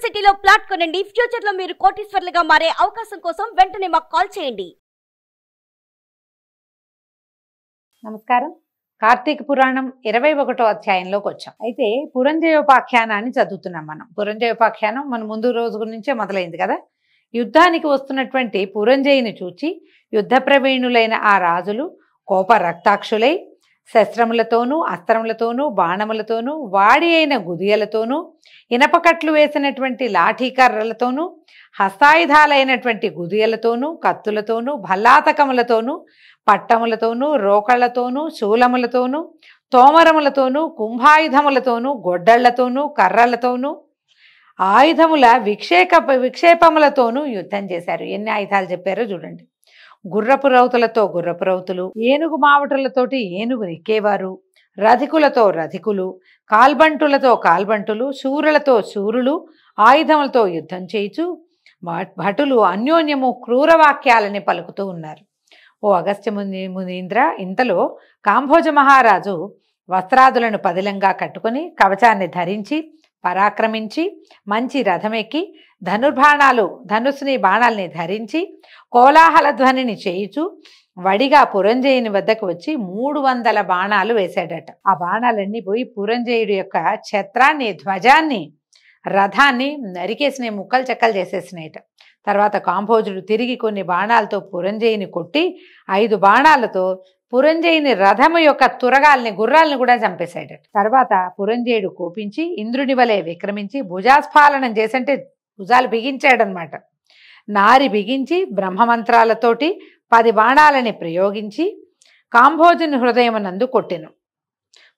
సిటీలో ప్లాట్ కొనండి. ఫ్యూచర్ లో మీరు కోటీశ్వర్లుగా మారే అవకాశం కోసం వెంటనే మాకు కాల్ చేయండి. నమస్కారం. కార్తీక పురాణం 21వ అధ్యాయంలోకి వచ్చాం. అయితే పురంజయోపాఖ్యానాన్ని చదువుతున్నాం మనం. పురంజయోపాఖ్యానం మన ముందు రోజు నుంచే మొదలైంది కదా. యుద్ధానికి వస్తున్నటువంటి పురంజయుని చూచి యుద్ధ ప్రవీణులైన ఆ రాజులు కోప రక్తాక్షులై శస్త్రములతోనూ అస్త్రములతోనూ బాణములతోనూ వాడి అయిన గుదియలతోనూ ఇనపకట్లు వేసినటువంటి లాఠీకర్రలతోనూ హస్తాయుధాలైనటువంటి గుదియలతోనూ కత్తులతోనూ భల్లాతకములతోనూ పట్టములతోనూ రోకళ్లతోనూ శూలములతోనూ తోమరములతోనూ కుంభాయుధములతోనూ గొడ్డళ్లతోనూ కర్రలతోనూ ఆయుధముల విక్షేపములతోనూ యుద్ధం చేశారు. ఎన్ని ఆయుధాలు చెప్పారో చూడండి. గుర్రపు రౌతులతో గుర్రపు రౌతులు, ఏనుగు మావటులతోటి ఏనుగు నెక్కేవారు, రధికులతో రధికులు, కాల్బంటులతో కాల్బంటులు, శూరులతో శూరులు ఆయుధములతో యుద్ధం చేయుచు భటులు అన్యోన్యము క్రూరవాక్యాలని పలుకుతూ ఉన్నారు. ఓ అగస్త్య మునీంద్ర, ఇంతలో కాంభోజ మహారాజు వస్త్రాదులను పదిలంగా కట్టుకుని కవచాన్ని ధరించి పరాక్రమించి మంచి రథమెక్కి ధనుస్సుని బాణాల్ని ధరించి కోలాహల ధ్వనిని చేయుచు వడిగా పురంజయుని వద్దకు వచ్చి 300 బాణాలు వేశాడట. ఆ బాణాలన్నీ పోయి పురంజయుడి యొక్క ఛత్రాన్ని, ధ్వజాన్ని, రథాన్ని నరికేసిన ముక్కలు చెక్కలు చేసేసినాయట. తర్వాత కాంభోజుడు తిరిగి కొన్ని బాణాలతో పురంజయుని కొట్టి 5 బాణాలతో పురంజయుని రథము యొక్క తురగాల్ని, గుర్రాలను కూడా చంపేశాడట. తర్వాత పురంజయుడు కోపించి ఇంద్రుని వలె విక్రమించి భుజాస్ఫాలనం చేసంటే భుజాలు బిగించాడనమాట. నారి బిగించి బ్రహ్మమంత్రాలతోటి 10 బాణాలని ప్రయోగించి కాంభోజుని హృదయమునందు కొట్టెను.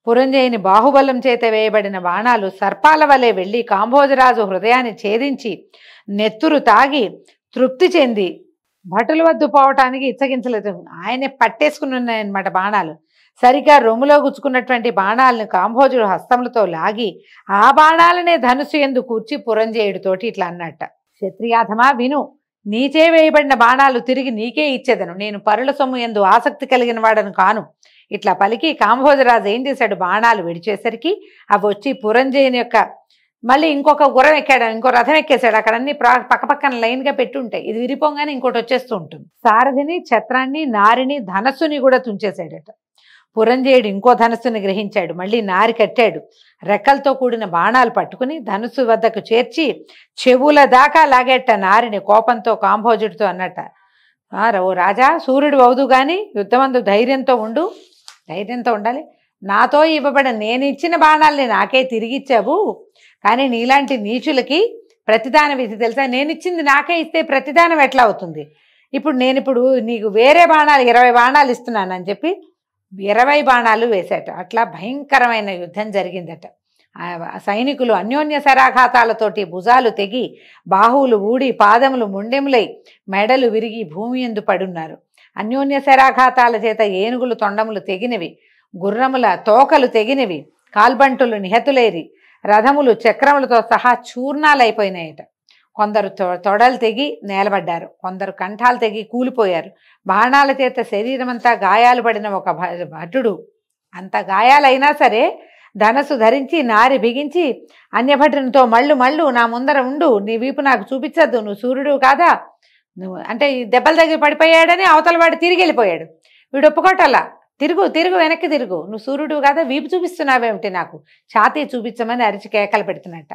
పురంజయుని బాహుబలం చేత వేయబడిన బాణాలు సర్పాల వలె వెళ్ళి కాంభోజరాజు హృదయాన్ని ఛేదించి నెత్తురు తాగి తృప్తి చెంది భటుల వద్దు పోవటానికి ఇచ్చగించలేదు. ఆయనే పట్టేసుకుని ఉన్నాయన్నమాట బాణాలు. సరిగ్గా రొమ్ములో గుచ్చుకున్నటువంటి బాణాలను కాంభోజుడు హస్తములతో లాగి ఆ బాణాలనే ధనుసు ఎందు కూర్చి పురంజయుడితోటి ఇట్లా అన్నట్ట. క్షత్రియాధమా విను, నీచే వేయబడిన బాణాలు తిరిగి నీకే ఇచ్చేదను. నేను పరుల సొమ్ము ఎందు ఆసక్తి కలిగిన వాడను కాను. ఇట్లా పలికి కాంభోజరాజు ఏం చేశాడు, బాణాలు విడిచేసరికి అవి వచ్చి పురంజయుని యొక్క మళ్ళీ ఇంకొక గుర్రం ఎక్కాడు, ఇంకో రథం ఎక్కేశాడు. అక్కడ అన్ని పక్కపక్కన లైన్గా పెట్టి ఉంటాయి. ఇది విరిపోగానే ఇంకోటి వచ్చేస్తూ ఉంటుంది. సారథిని, ఛత్రాన్ని, నారిని, ధనస్సుని కూడా తుంచేశాడట. పురంజయుడు ఇంకో ధనస్సుని గ్రహించాడు. మళ్ళీ నారి కట్టాడు. రెక్కలతో కూడిన బాణాలు పట్టుకుని ధనుస్సు వద్దకు చేర్చి చెవుల దాకా లాగేట నారిని. కోపంతో కాంభోజుడితో అన్నట్ట, ఓ రాజా, సూర్యుడు అవుదు గాని యుద్ధమందు ధైర్యంతో ఉండు. ధైర్యంతో ఉండాలి. నాతో ఇవ్వబడిన నేను ఇచ్చిన బాణాలని నాకే తిరిగిచ్చావు, కానీ నీలాంటి నీచులకి ప్రతిదాన విధి తెలుసా? నేను ఇచ్చింది నాకే ఇస్తే ప్రతిదానం ఎట్లా అవుతుంది? ఇప్పుడు నీకు వేరే బాణాలు 20 బాణాలు ఇస్తున్నానని చెప్పి 20 బాణాలు వేశాట. అట్లా భయంకరమైన యుద్ధం జరిగిందట. సైనికులు అన్యోన్య శరాఘాతాలతోటి భుజాలు తెగి, బాహువులు ఊడి, పాదములు ముండెములై, మెడలు విరిగి భూమి ఎందు పడున్నారు. అన్యోన్య శరాఘాతాల చేత ఏనుగులు తొండములు తెగినవి, గుర్రముల తోకలు తెగినవి, కాల్బంటులు నిహతులేరి, రథములు చక్రములతో సహా చూర్ణాలైపోయినాయట. కొందరు తొడలు తెగి నేలబడ్డారు, కొందరు కంఠాలు తెగి కూలిపోయారు. బాణాల చేత శరీరం అంతా గాయాలు పడిన ఒక భటుడు, అంత గాయాలైనా సరే ధనస్సు ధరించి నారి బిగించి అన్యభటునితో మళ్ళు నా ముందర ఉండు, నీ వీపు నాకు చూపించద్దు, నువ్వు సూర్యుడు కాదా, నువ్వు అంటే దెబ్బల దగ్గర పడిపోయాడని అవతల వాడు తిరిగి వెళ్ళిపోయాడు. వీడు ఒప్పుకోటల్లా, తిరుగు వెనక్కి తిరుగు, నువ్వు సూర్యుడు కాదా, వీపు చూపిస్తున్నావేమిటి, నాకు ఛాతీ చూపించమని అరిచి కేకలు పెడుతున్నట్ట.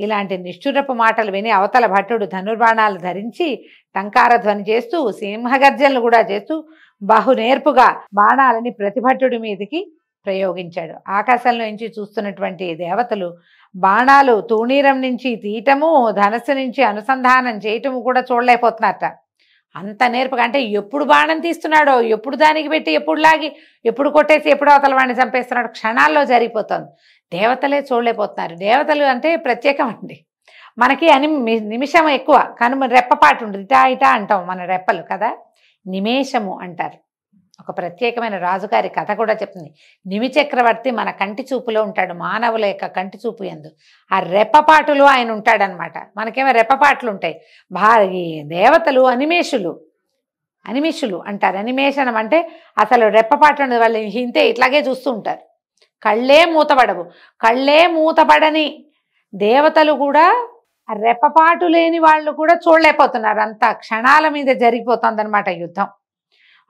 ఇలాంటి నిష్ఠురపు మాటలు విని అవతల భట్టుడు ధనుర్బాణాలు ధరించి టంకార ధ్వని చేస్తూ సింహగర్జనలు కూడా చేస్తూ బహునేర్పుగా బాణాలని ప్రతిభట్టుడి మీదకి ప్రయోగించాడు. ఆకాశంలో నుంచి చూస్తున్నటువంటి దేవతలు బాణాలు తూణీరం నుంచి తీయటము, ధనస్సు నుంచి అనుసంధానం చేయటము కూడా చూడలేకపోతున్నారట. అంత నేర్పుగా, అంటే ఎప్పుడు బాణం తీస్తున్నాడో, ఎప్పుడు దానికి పెట్టి, ఎప్పుడు లాగి, ఎప్పుడు కొట్టేసి, ఎప్పుడు అవతల వాడిని చంపేస్తున్నాడు, క్షణాల్లో జరిగిపోతుంది. దేవతలే చూడలేకపోతున్నారు. దేవతలు అంటే ప్రత్యేకం అండి. మనకి నిమిషం ఎక్కువ, కానీ రెప్పపాటు ఉంటుంది. ఇటా అంటాం మన రెప్పలు కదా, నిమేషము అంటారు. ఒక ప్రత్యేకమైన రాజుగారి కథ కూడా చెప్తుంది. నిమి చక్రవర్తి మన కంటి చూపులో ఉంటాడు, మానవుల యొక్క కంటి చూపు యందు. ఆ రెప్పపాటులో ఆయన ఉంటాడనమాట. మనకేమో రెప్పపాట్లు ఉంటాయి. దేవతలు అనిమేషులు అంటారు. అనిమేషణం అంటే అసలు రెప్పపాటు ఉండదు, వాళ్ళు ఇంతే ఇట్లాగే చూస్తూ ఉంటారు. కళ్ళే మూతపడవు. కళ్ళే మూతపడని దేవతలు కూడా ఆ రెప్పపాటు లేని వాళ్ళు కూడా చూడలేకపోతున్నారు. అంత క్షణాల మీద జరిగిపోతుంది అనమాట యుద్ధం.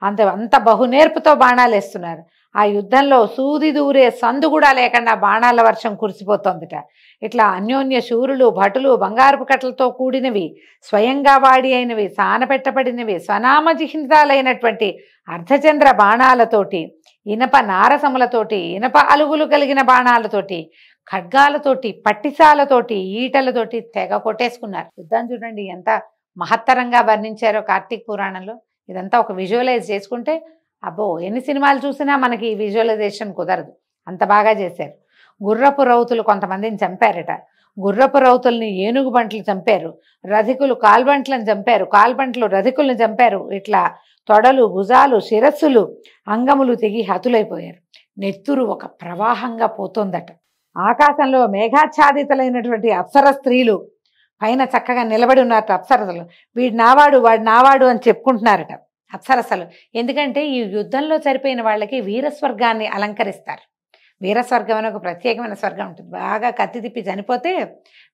అంత బహునేర్పుతో బాణాలు వేస్తున్నారు. ఆ యుద్ధంలో సూది దూరే సందు కూడా లేకుండా బాణాల వర్షం కురిసిపోతుందిట. ఇట్లా అన్యోన్య శూరులు, భటులు, బంగారపు కట్టలతో కూడినవి, స్వయంగా వాడి అయినవి, సానపెట్టబడినవి, స్వనామజిహితాలైనటువంటి అర్ధచంద్ర బాణాలతోటి, ఇనప నారసములతోటి, ఇనప అలుగులు కలిగిన బాణాలతోటి, ఖడ్గాలతోటి, పట్టిసాలతోటి, ఈటలతోటి తెగ కొట్టేసుకున్నారు. యుద్ధం చూడండి ఎంత మహత్తరంగా వర్ణించారో కార్తీక పురాణంలో. ఇదంతా ఒక విజువలైజ్ చేసుకుంటే అబ్బో ఎన్ని సినిమాలు చూసినా మనకి విజువలైజేషన్ కుదరదు, అంత బాగా చేశారు. గుర్రపు రౌతులు కొంతమందిని చంపారట. గుర్రపు రౌతుల్ని ఏనుగు బంట్లు చంపారు. రధికులు కాల్బంట్లను చంపారు. కాల్బంట్లు రధికులను చంపారు. ఇట్లా తొడలు, భుజాలు, శిరస్సులు, అంగములు తెగి హతులైపోయారు. నెత్తురు ఒక ప్రవాహంగా పోతోందట. ఆకాశంలో మేఘాచ్ఛాదితులైనటువంటి అప్సర స్త్రీలు పైన చక్కగా నిలబడి ఉన్నారట. అప్సరసలు వీడు నావాడు, వాడు నావాడు అని చెప్పుకుంటున్నారట అప్సరసలు. ఎందుకంటే ఈ యుద్ధంలో చనిపోయిన వాళ్ళకి వీరస్వర్గాన్ని అలంకరిస్తారు. వీరస్వర్గం అని ఒక ప్రత్యేకమైన స్వర్గం ఉంటుంది. బాగా కత్తి తిప్పి చనిపోతే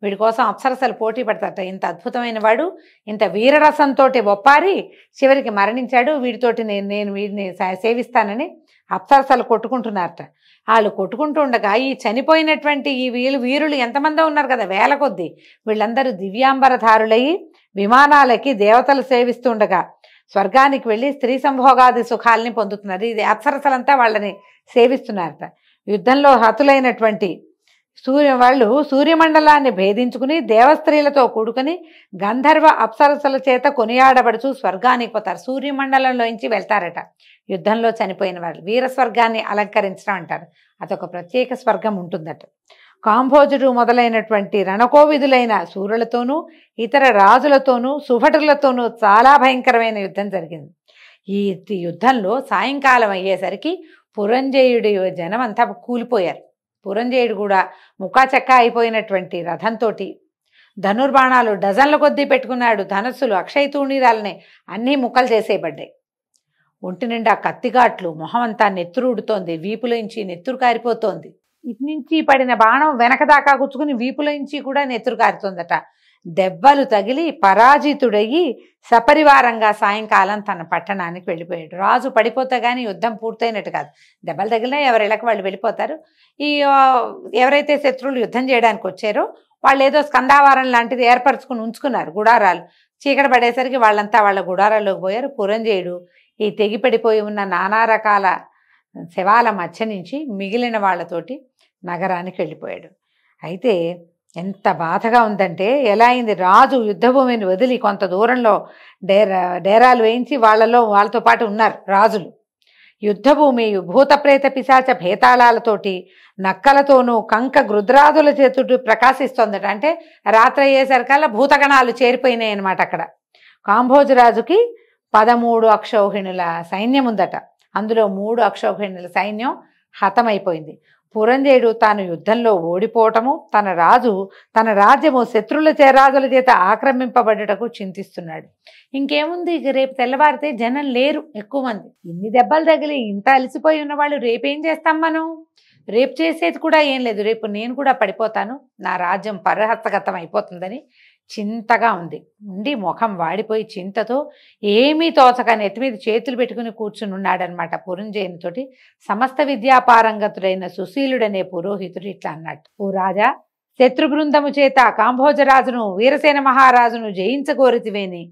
వీడి కోసం అప్సరసలు పోటీ పడతారట. ఇంత అద్భుతమైన వాడు, ఇంత వీరరసంతో ఒప్పారి చివరికి మరణించాడు, వీడితోటి నేను వీడిని సేవిస్తానని అప్సరసలు కొట్టుకుంటున్నారట. వాళ్ళు కొట్టుకుంటూ ఉండగా ఈ చనిపోయినటువంటి ఈ వీరులు ఎంతమందో ఉన్నారు కదా, వేల కొద్దీ, వీళ్ళందరూ దివ్యాంబరధారులయ్యి విమానాలకి దేవతలు సేవిస్తుండగా స్వర్గానికి వెళ్ళి స్త్రీ సంభోగాది సుఖాలని పొందుతున్నారు. ఇది అప్సరసలంతా వాళ్ళని సేవిస్తున్నారట. యుద్ధంలో హతులైనటువంటి వాళ్ళు సూర్యమండలాన్ని భేదించుకుని దేవస్త్రీలతో కూడుకుని గంధర్వ అప్సరసల చేత కొనియాడబడుచు స్వర్గానికి పోతారు. సూర్యమండలంలోంచి వెళ్తారట యుద్ధంలో చనిపోయిన వాళ్ళు. వీరస్వర్గాన్ని అలంకరించడం అంటారు. అదొక ప్రత్యేక స్వర్గం ఉంటుందట. కాంభోజుడు మొదలైనటువంటి రణకోవిధులైన సూర్యులతోనూ ఇతర రాజులతోనూ సుభటులతోనూ చాలా భయంకరమైన యుద్ధం జరిగింది. ఈ యుద్ధంలో సాయంకాలం అయ్యేసరికి పురంజయుడి జనం అంతా కూలిపోయారు. పురంజయుడు కూడా ముఖాచెక్క అయిపోయినటువంటి రథంతో ధనుర్బాణాలు డజన్ల కొద్దీ పెట్టుకున్నాడు. ధనస్సులు, అక్షయ తూణీరాలని అన్నీ ముక్కలు చేసేయబడ్డాయి. ఒంటి నిండా కత్తిగాట్లు, మొహం అంతా నెత్తురుడుతోంది, వీపులోంచి నెత్తురు కారిపోతోంది. ఇటు నుంచి పడిన బాణం వెనక దాకా గుచ్చుకుని వీపులోంచి కూడా నెత్తురు కారుతోందట. దెబ్బలు తగిలి పరాజితుడయ్యి సపరివారంగా సాయంకాలం తన పట్టణానికి వెళ్ళిపోయాడు. రాజు పడిపోతే కానీ యుద్ధం పూర్తయినట్టు కాదు. దెబ్బలు తగిలినా ఎవరిళ్ళకి వాళ్ళు వెళ్ళిపోతారు. ఈ ఎవరైతే శత్రువులు యుద్ధం చేయడానికి వచ్చారో వాళ్ళు ఏదో స్కందావారం లాంటిది ఏర్పరచుకుని ఉంచుకున్నారు, గుడారాలు. చీకటి పడేసరికి వాళ్ళంతా వాళ్ళ గుడారాల్లోకి పోయారు. పురంజయుడు ఈ తెగిపడిపోయి ఉన్న నానా రకాల శవాల మధ్య నుంచి మిగిలిన వాళ్ళతోటి నగరానికి వెళ్ళిపోయాడు. అయితే ఎంత బాధగా ఉందంటే, ఎలా అయింది, రాజు యుద్ధభూమిని వదిలి కొంత దూరంలో డేరాలు వేయించి వాళ్ళతో పాటు ఉన్నారు రాజులు. యుద్ధభూమి భూతప్రేత పిశాచ భేతాళాలతోటి, నక్కలతోనూ కంక గృద్రాదుల చేతుడు ప్రకాశిస్తోందట. అంటే రాత్రి అయ్యేసరికల్లా భూతగణాలు చేరిపోయినాయి అనమాట. అక్కడ కాంభోజరాజుకి 13 అక్షౌహిణుల సైన్యం ఉందట. అందులో 3 అక్షౌహిణుల సైన్యం హతమైపోయింది. పురంజయుడు తాను యుద్ధంలో ఓడిపోవటము, తన రాజ్యము శత్రుల రాజుల చేత ఆక్రమింపబడుటకు చింతిస్తున్నాడు. ఇంకేముంది, ఇక రేపు తెల్లవారితే జనం లేరు, ఎక్కువ మంది. ఇన్ని దెబ్బలు తగిలి ఇంత అలసిపోయి ఉన్న వాళ్ళు రేపేం చేస్తాం మనం? రేపు చేసేది కూడా ఏం లేదు. రేపు నేను కూడా పడిపోతాను, నా రాజ్యం పరహస్తగతం అయిపోతుందని చింతగా ఉండి ముఖం వాడిపోయి చింతతో ఏమీ తోచక నెత్తి మీద చేతులు పెట్టుకుని కూర్చుని ఉన్నాడనమాట. పురంజయునితోటి సమస్త విద్యాపారంగతుడైన సుశీలుడనే పురోహితుడు ఇట్లా అన్నట్టు, ఓ రాజా, శత్రు బృందము చేత కాంభోజరాజును వీరసేన మహారాజును జయించగోరితివేని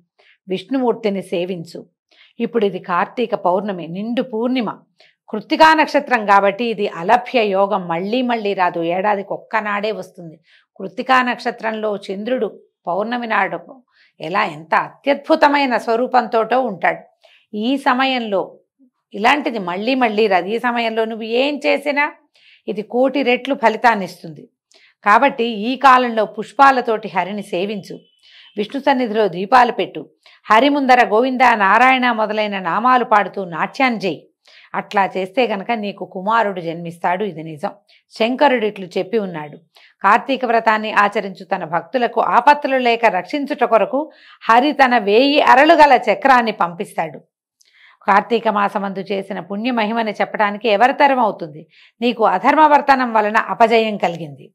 విష్ణుమూర్తిని సేవించు. ఇప్పుడు ఇది కార్తీక పౌర్ణమి, నిండు పూర్ణిమ, కృత్తికా నక్షత్రం కాబట్టి ఇది అలభ్య యోగం, మళ్ళీ రాదు, ఏడాదికి ఒక్కనాడే వస్తుంది. కృత్తికా నక్షత్రంలో చంద్రుడు పౌర్ణమి నాడు ఎంత అత్యద్భుతమైన స్వరూపంతోటో ఉంటాడు. ఈ సమయంలో ఇలాంటిది మళ్ళీ రాదు. ఈ సమయంలో నువ్వు ఏం చేసినా ఇది 1,000,000 రెట్లు ఫలితాన్ని ఇస్తుంది. కాబట్టి ఈ కాలంలో పుష్పాలతోటి హరిని సేవించు, విష్ణు సన్నిధిలో దీపాలు పెట్టు, హరి ముందర గోవింద నారాయణ మొదలైన నామాలు పాడుతూ నాట్యాన్ని చేయి. అట్లా చేస్తే గనక నీకు కుమారుడు జన్మిస్తాడు, ఇది నిజం. శంకరుడు ఇట్లు చెప్పి ఉన్నాడు. కార్తీక వ్రతాన్ని ఆచరించు తన భక్తులకు ఆపత్తులు లేక రక్షించుట కొరకు హరి తన 1000 అరలు గల చక్రాన్ని పంపిస్తాడు. కార్తీక మాసమందు చేసిన పుణ్య మహిమని చెప్పడానికి ఎవరితరం అవుతుంది? నీకు అధర్మవర్తనం వలన అపజయం కలిగింది.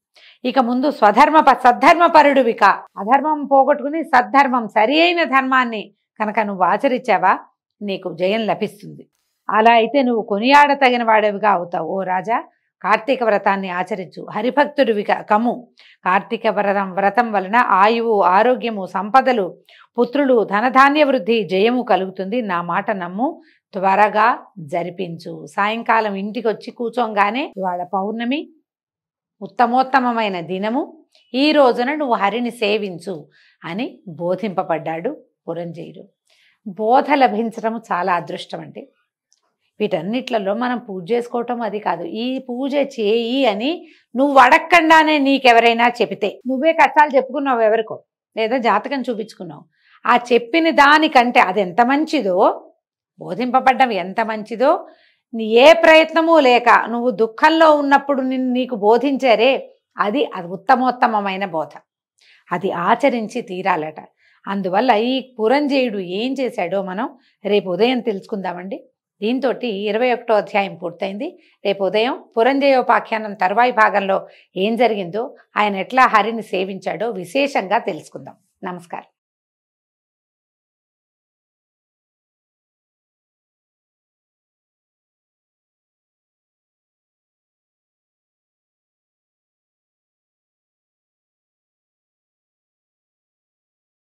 ఇక ముందు సద్ధర్మపరుడువిక, అధర్మం పోగొట్టుకుని సద్ధర్మం సరి అయిన ధర్మాన్ని కనుక నువ్వు ఆచరించావా నీకు జయం లభిస్తుంది. అలా అయితే నువ్వు కొనియాడతగిన వాడవిగా అవుతావు. ఓ రాజా, కార్తీక వ్రతాన్ని ఆచరించు, హరిభక్తుడివిగా కమ్ము. కార్తీక వ్రతం వలన ఆయువు, ఆరోగ్యము, సంపదలు, పుత్రులు, ధనధాన్య వృద్ధి, జయము కలుగుతుంది. నా మాట నమ్ము, త్వరగా జరిపించు. సాయంకాలం ఇంటికి వచ్చి కూర్చోంగానే ఇవాళ పౌర్ణమి, ఉత్తమోత్తమైన దినము, ఈ రోజున నువ్వు హరిని సేవించు అని బోధింపబడ్డాడు పురంజయుడు. బోధ లభించడం చాలా అదృష్టం అండి. వీటన్నిట్లలో మనం పూజ చేసుకోవటం అది కాదు. ఈ పూజ చేయి అని నువ్వు అడగకుండానే నీకెవరైనా చెబితే, నువ్వే కష్టాలు చెప్పుకున్నావు ఎవరికో, లేదా జాతకం చూపించుకున్నావు, ఆ చెప్పిన దానికంటే అది ఎంత మంచిదో, బోధింపబడ్డం ఎంత మంచిదో, ఏ ప్రయత్నమూ లేక నువ్వు దుఃఖంలో ఉన్నప్పుడు నీకు బోధించారే అది ఉత్తమోత్తమైన బోధ. అది ఆచరించి తీరాలట. అందువల్ల ఈ పురంజయుడు ఏం చేశాడో మనం రేపు ఉదయం తెలుసుకుందామండి. దీంతో 21వ అధ్యాయం పూర్తయింది. రేపు ఉదయం పురంజయోపాఖ్యానం తర్వాయి భాగంలో ఏం జరిగిందో, ఆయన ఎట్లా హరిని సేవించాడో విశేషంగా తెలుసుకుందాం. నమస్కారం.